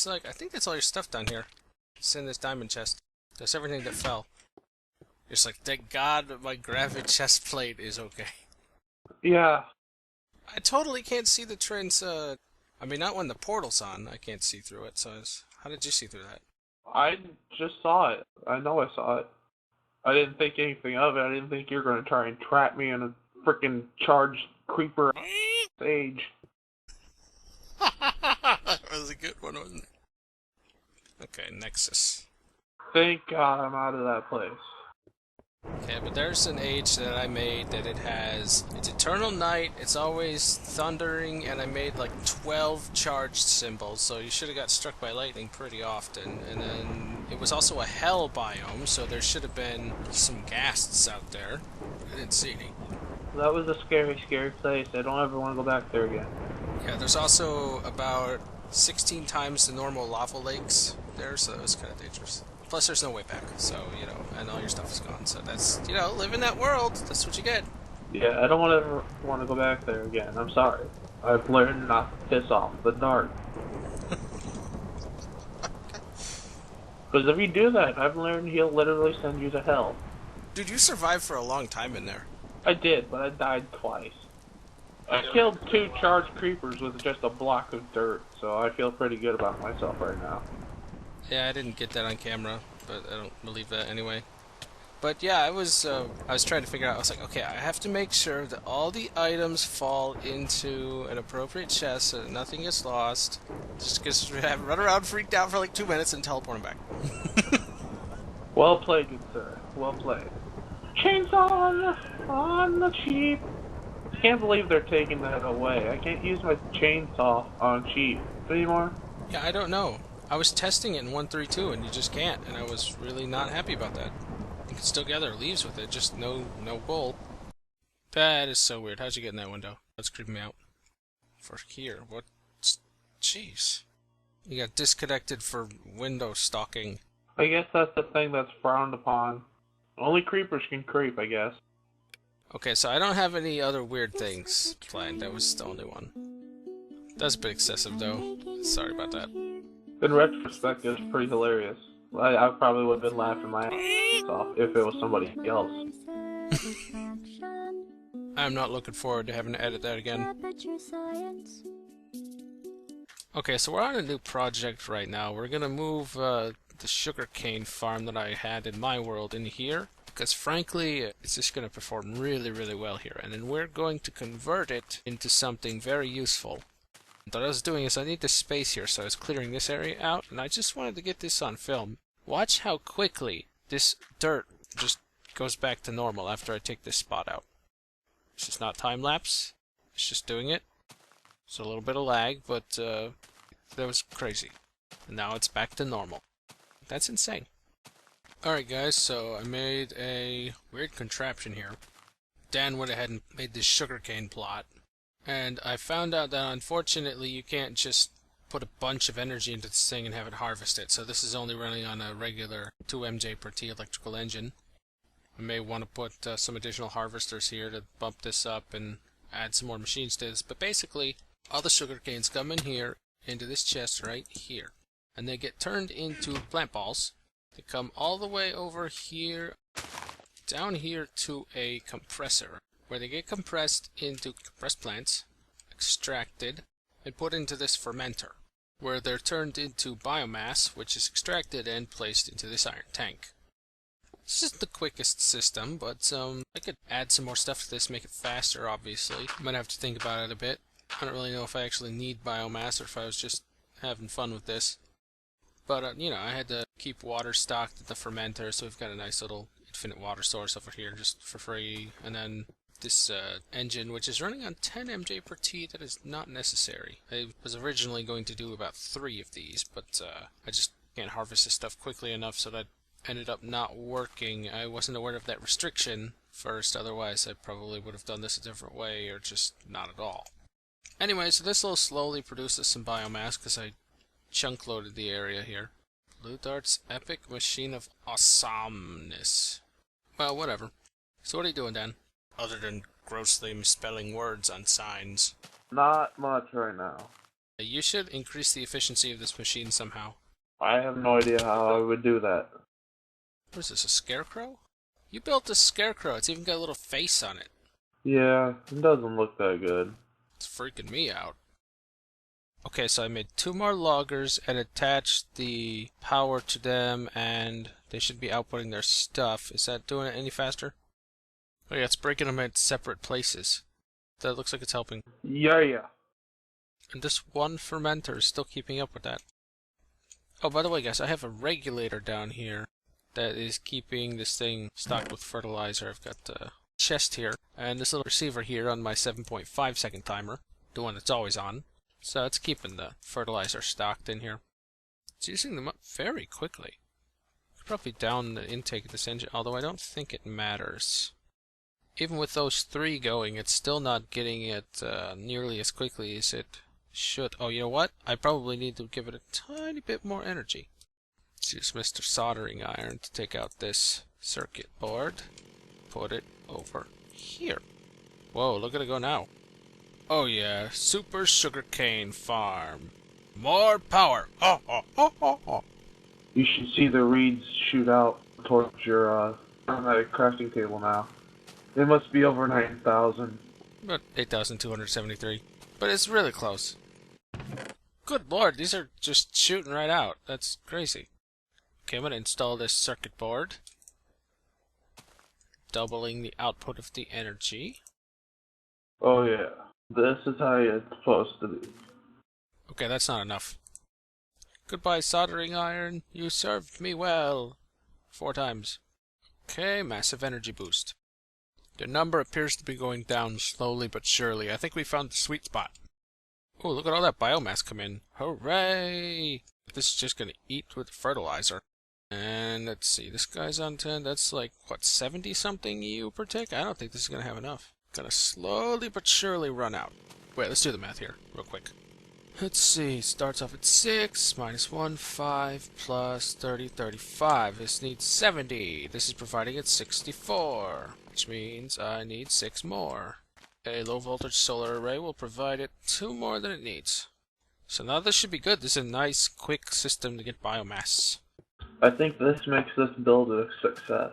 looks like... I think that's all your stuff down here. It's in this diamond chest. That's everything that fell. It's like, thank God my gravid chest plate is okay. Yeah, I totally can't see the I mean, not when the portal's on. I can't see through it, so how did you see through that? I just saw it. I know I saw it. I didn't think anything of it. I didn't think you were going to try and trap me in a freaking charged creeper stage. That was a good one, wasn't it? Okay, Nexus. Thank God I'm out of that place. Okay, but there's an age that I made that it's eternal night, it's always thundering, and I made like 12 charged symbols, so you should have got struck by lightning pretty often. And then it was also a hell biome, so there should have been some ghasts out there. I didn't see any. That was a scary, scary place. I don't ever want to go back there again. Yeah, there's also about 16 times the normal lava lakes there, so it was kind of dangerous. Plus, there's no way back, so, you know, and all your stuff is gone. So that's, you know, live in that world. That's what you get. Yeah, I don't ever want to go back there again. I'm sorry. I've learned not to piss off the dark. Because if you do that, I've learned he'll literally send you to hell. Dude, you survived for a long time in there. I did, but I died twice. I killed 2 charged creepers with just a block of dirt, so I feel pretty good about myself right now. Yeah, I didn't get that on camera, but I don't believe that anyway. But yeah, I was trying to figure out, I was like, okay, I have to make sure that all the items fall into an appropriate chest so that nothing gets lost. Just because run around freaked out for like 2 minutes and teleport them back. Well played, good sir. Well played. Chainsaw on the cheap. I can't believe they're taking that away. I can't use my chainsaw on cheap anymore. Yeah, I don't know. I was testing it in 1.3.2 and you just can't, and I was really not happy about that. You can still gather leaves with it, just no wool. That is so weird. How'd you get in that window? That's creeping me out. For here, what? Jeez. You got disconnected for window stalking. I guess that's the thing that's frowned upon. Only creepers can creep, I guess. Okay, so I don't have any other weird things planned. That was the only one. That's a bit excessive, though. Sorry about that. In retrospect, it's pretty hilarious. I probably would have been laughing my ass off if it was somebody else. I'm not looking forward to having to edit that again. Okay, so we're on a new project right now. We're gonna move the sugarcane farm that I had in my world in here, because frankly, it's just gonna perform really, really well here. And then we're going to convert it into something very useful. What I was doing is I need the space here, so I was clearing this area out, and I just wanted to get this on film. Watch how quickly this dirt just goes back to normal after I take this spot out. It's just not time-lapse, it's just doing it. It's a little bit of lag, but that was crazy. And now it's back to normal. That's insane. Alright guys, so I made a weird contraption here. Dan went ahead and made this sugarcane plot. And I found out that unfortunately you can't just put a bunch of energy into this thing and have it harvest it. So this is only running on a regular 2 MJ per T electrical engine. I may want to put some additional harvesters here to bump this up and add some more machines to this. But basically, all the sugar canes come in here into this chest right here. And they get turned into plant balls. They come all the way over here, down here to a compressor, where they get compressed into compressed plants, extracted, and put into this fermenter, where they're turned into biomass, which is extracted and placed into this iron tank. This is the quickest system, but I could add some more stuff to this, make it faster, obviously. Might have to think about it a bit. I don't really know if I actually need biomass or if I was just having fun with this. But, you know, I had to keep water stocked at the fermenter, so we've got a nice little infinite water source over here just for free. And then this engine, which is running on 10 MJ per T, that is not necessary. I was originally going to do about 3 of these, but I just can't harvest this stuff quickly enough, so that ended up not working. I wasn't aware of that restriction first, otherwise I probably would have done this a different way, or just not at all. Anyway, so this will slowly produce us some biomass, because I chunk loaded the area here. Blue Dart's epic machine of awesomeness. Well, whatever. So what are you doing, Dan? Other than grossly misspelling words on signs. Not much right now. You should increase the efficiency of this machine somehow. I have no idea how I would do that. What is this, a scarecrow? You built a scarecrow. It's even got a little face on it. Yeah, it doesn't look that good. It's freaking me out. Okay, so I made 2 more loggers and attached the power to them, and they should be outputting their stuff. Is that doing it any faster? Oh yeah, it's breaking them at separate places. That looks like it's helping. Yeah. And this one fermenter is still keeping up with that. Oh, by the way, guys, I have a regulator down here that is keeping this thing stocked with fertilizer. I've got a chest here, and this little receiver here on my 7.5 second timer, the one that's always on. So it's keeping the fertilizer stocked in here. It's using them up very quickly. Could probably down the intake of this engine, although I don't think it matters. Even with those 3 going, it's still not getting it nearly as quickly as it should. Oh, you know what? I probably need to give it a tiny bit more energy. Let's use Mr. Soldering Iron to take out this circuit board. Put it over here. Whoa, look at it go now. Oh yeah, super sugarcane farm. More power. Oh. You should see the reeds shoot out towards your automatic crafting table now. It must be over 9,000. About 8,273. But it's really close. Good lord, these are just shooting right out. That's crazy. Okay, I'm going to install this circuit board. Doubling the output of the energy. Oh yeah. This is how it's supposed to be. Okay, that's not enough. Goodbye, soldering iron. You served me well. 4 times. Okay, massive energy boost. The number appears to be going down slowly but surely. I think we found the sweet spot. Oh, look at all that biomass come in. Hooray! This is just going to eat with the fertilizer. And let's see, this guy's on 10. That's like, what, 70-something EU per tick? I don't think this is going to have enough. Gonna slowly but surely run out. Wait, let's do the math here, real quick. Let's see, starts off at 6, minus 1, 5, plus 30, 35. This needs 70. This is providing it 64, which means I need 6 more. A low voltage solar array will provide it 2 more than it needs. So now this should be good. This is a nice, quick system to get biomass. I think this makes this build a success.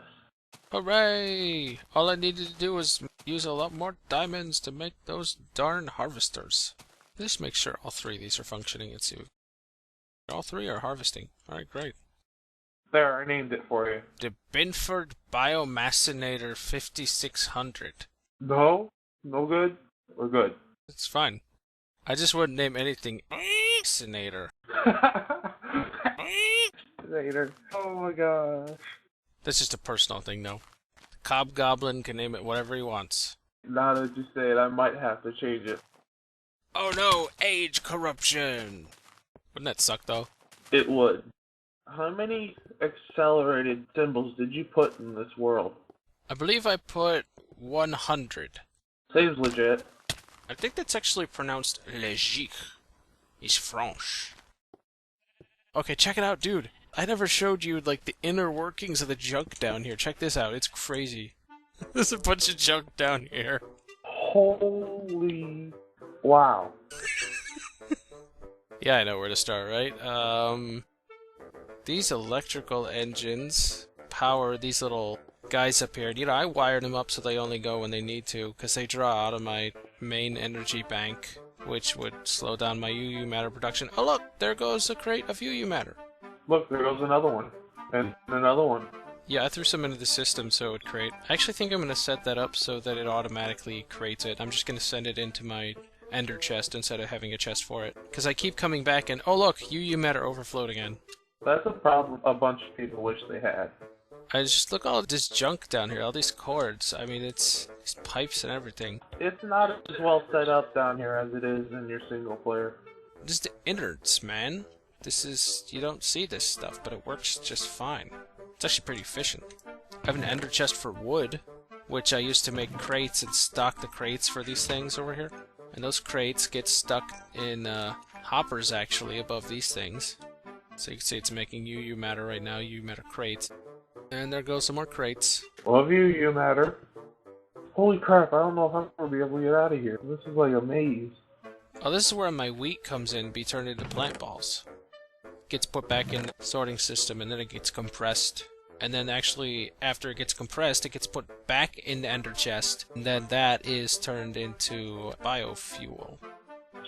Hooray! All I needed to do was use a lot more diamonds to make those darn harvesters. Just make sure all 3 of these are functioning. Let's see. All 3 are harvesting. Alright, great. There, I named it for you. The Binford Biomassinator 5600. No good? We're good. It's fine. I just wouldn't name anything Massinator. Later. Oh my gosh. That's just a personal thing, though. Cobgoblin can name it whatever he wants. Now that you say it, I might have to change it. Oh no, age corruption! Wouldn't that suck, though? It would. How many accelerated symbols did you put in this world? I believe I put 100. Seems legit. I think that's actually pronounced logique. It's French. Okay, check it out, dude. I never showed you, like, the inner workings of the junk down here. Check this out. It's crazy. There's a bunch of junk down here. Holy... Wow. Yeah, I know where to start, right? These electrical engines power these little guys up here. You know, I wired them up so they only go when they need to, because they draw out of my main energy bank, which would slow down my UU matter production. Oh look, there goes a crate of UU matter. Look, there goes another one. And another one. Yeah, I threw some into the system so it would create. I actually think I'm going to set that up so that it automatically creates it. I'm just going to send it into my ender chest instead of having a chest for it. Because I keep coming back and, oh look, UU matter overflowed again. That's a problem a bunch of people wish they had. I just look at all this junk down here, all these cords. I mean, it's pipes and everything. It's not as well set up down here as it is in your single player. Just the innards, man. This is, you don't see this stuff, but it works just fine. It's actually pretty efficient. I have an ender chest for wood, which I used to make crates and stock the crates for these things over here. And those crates get stuck in hoppers, actually, above these things. So you can see it's making UU matter right now, UU matter crates. And there goes some more crates. Love you, you matter. Holy crap, I don't know if I'm going to be able to get out of here. This is like a maze. Oh, this is where my wheat comes in, be turned into plant balls. Gets put back in the sorting system, and then it gets compressed. And then actually, after it gets compressed, it gets put back in the ender chest, and then that is turned into biofuel.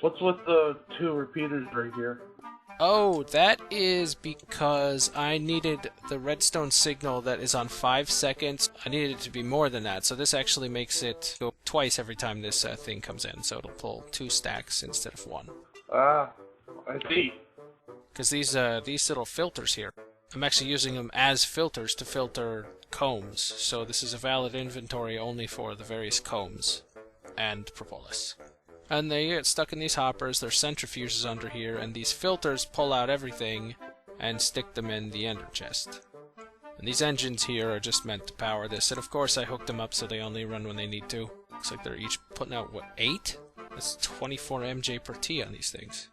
What's with the 2 repeaters right here? Oh, that is because I needed the redstone signal that is on 5 seconds. I needed it to be more than that, so this actually makes it go twice every time this thing comes in, so it'll pull 2 stacks instead of 1. Ah, I see. Because these little filters here, I'm actually using them as filters to filter combs, so this is a valid inventory only for the various combs and propolis. And they get stuck in these hoppers, there's centrifuges under here, and these filters pull out everything and stick them in the ender chest. And these engines here are just meant to power this, and of course I hooked them up so they only run when they need to. Looks like they're each putting out, what, 8? That's 24 MJ per T on these things.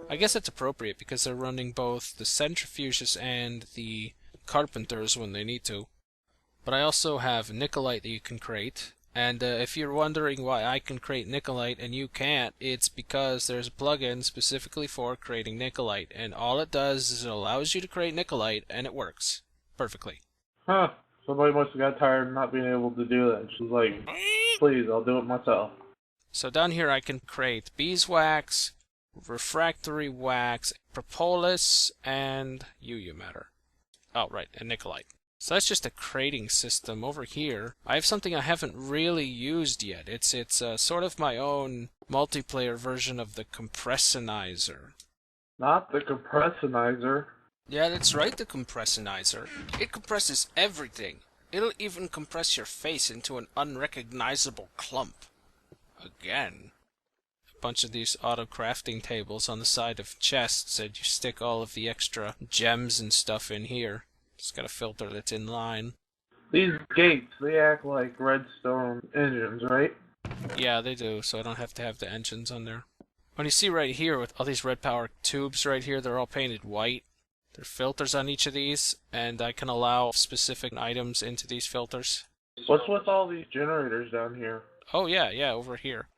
I guess it's appropriate because they're running both the centrifuges and the carpenters when they need to. But I also have Nicolite that you can create. And if you're wondering why I can create Nicolite and you can't, it's because there's a plugin specifically for creating Nicolite. And all it does is it allows you to create Nicolite, and it works perfectly. Huh. Somebody must have got tired of not being able to do that. She's like, please, I'll do it myself. So down here I can create beeswax, refractory wax, propolis, and UU matter. Oh, right, and Nicolite. So that's just a crating system. Over here, I have something I haven't really used yet. It's sort of my own multiplayer version of the compressionizer. Not the compressionizer. Yeah, that's right, the compressionizer. It compresses everything. It'll even compress your face into an unrecognizable clump. Again. A bunch of these auto-crafting tables on the side of chests, and you stick all of the extra gems and stuff in here. It's got a filter that's in line. These gates, they act like redstone engines, right? Yeah, they do, so I don't have to have the engines on there. When you see right here, with all these red power tubes right here, they're all painted white. There are filters on each of these, and I can allow specific items into these filters. What's with all these generators down here? Oh yeah, over here.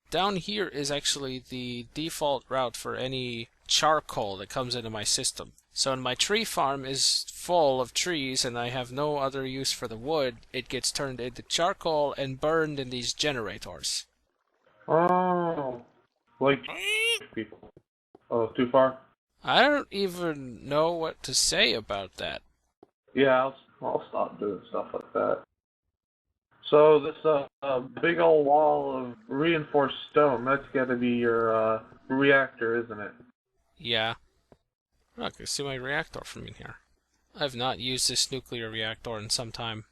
Down here is actually the default route for any charcoal that comes into my system. So when my tree farm is full of trees and I have no other use for the wood, it gets turned into charcoal and burned in these generators. Oh, like people. Oh, too far? I don't even know what to say about that. Yeah, I'll stop doing stuff like that. So this big old wall of reinforced stone, that's got to be your reactor, isn't it? Yeah. Look, I see my reactor from in here. I've not used this nuclear reactor in some time.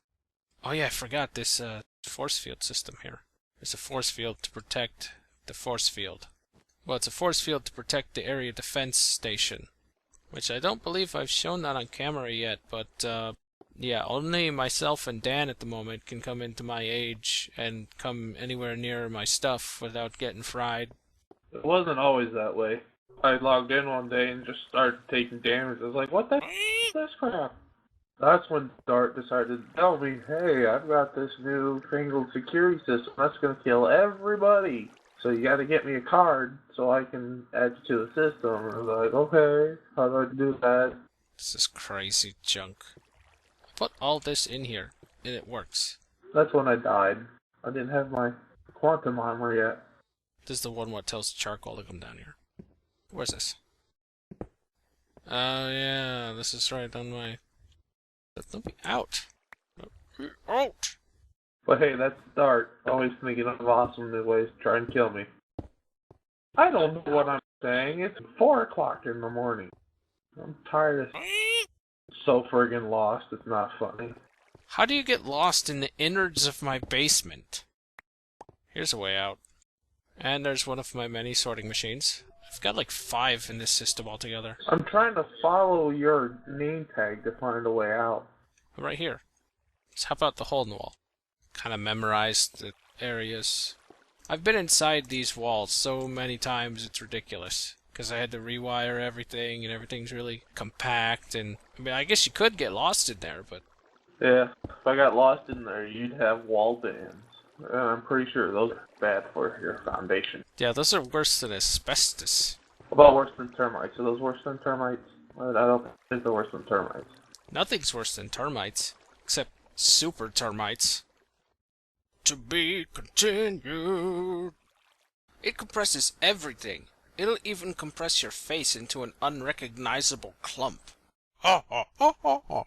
Oh yeah, I forgot this force field system here. There's a force field to protect the force field. Well, it's a force field to protect the area defense station, which I don't believe I've shown that on camera yet, but yeah, only myself and Dan at the moment can come into my age and come anywhere near my stuff without getting fried. It wasn't always that way. I logged in one day and just started taking damage. I was like, what the f is this crap? That's when Dart decided to tell me, hey, I've got this new fangled security system that's going to kill everybody. So you got to get me a card so I can add you to the system. And I was like, okay, how do I do that? This is crazy junk. I put all this in here, and it works. That's when I died. I didn't have my quantum armor yet. This is the one what tells the charcoal to come down here. Where's this? Oh yeah, this is right on my... Let me out! Let me out! But hey, that's Dart, always thinking of awesome new ways to try and kill me. I don't know what I'm saying. It's 4 o'clock in the morning. I'm tired of so friggin' lost, it's not funny. How do you get lost in the innards of my basement? Here's a way out. And there's one of my many sorting machines. I've got like 5 in this system altogether. I'm trying to follow your name tag to find a way out. Right here. Let's hop out the hole in the wall. Kind of memorized the areas. I've been inside these walls so many times it's ridiculous. Because I had to rewire everything and everything's really compact and... I mean, I guess you could get lost in there, but... Yeah, if I got lost in there, you'd have wall dams. I'm pretty sure those are bad for your foundation. Yeah, those are worse than asbestos. Well, worse than termites. Are those worse than termites? I don't think they're worse than termites. Nothing's worse than termites, except super termites. To be continued. It compresses everything. It'll even compress your face into an unrecognizable clump. Ha ha ha ha ha.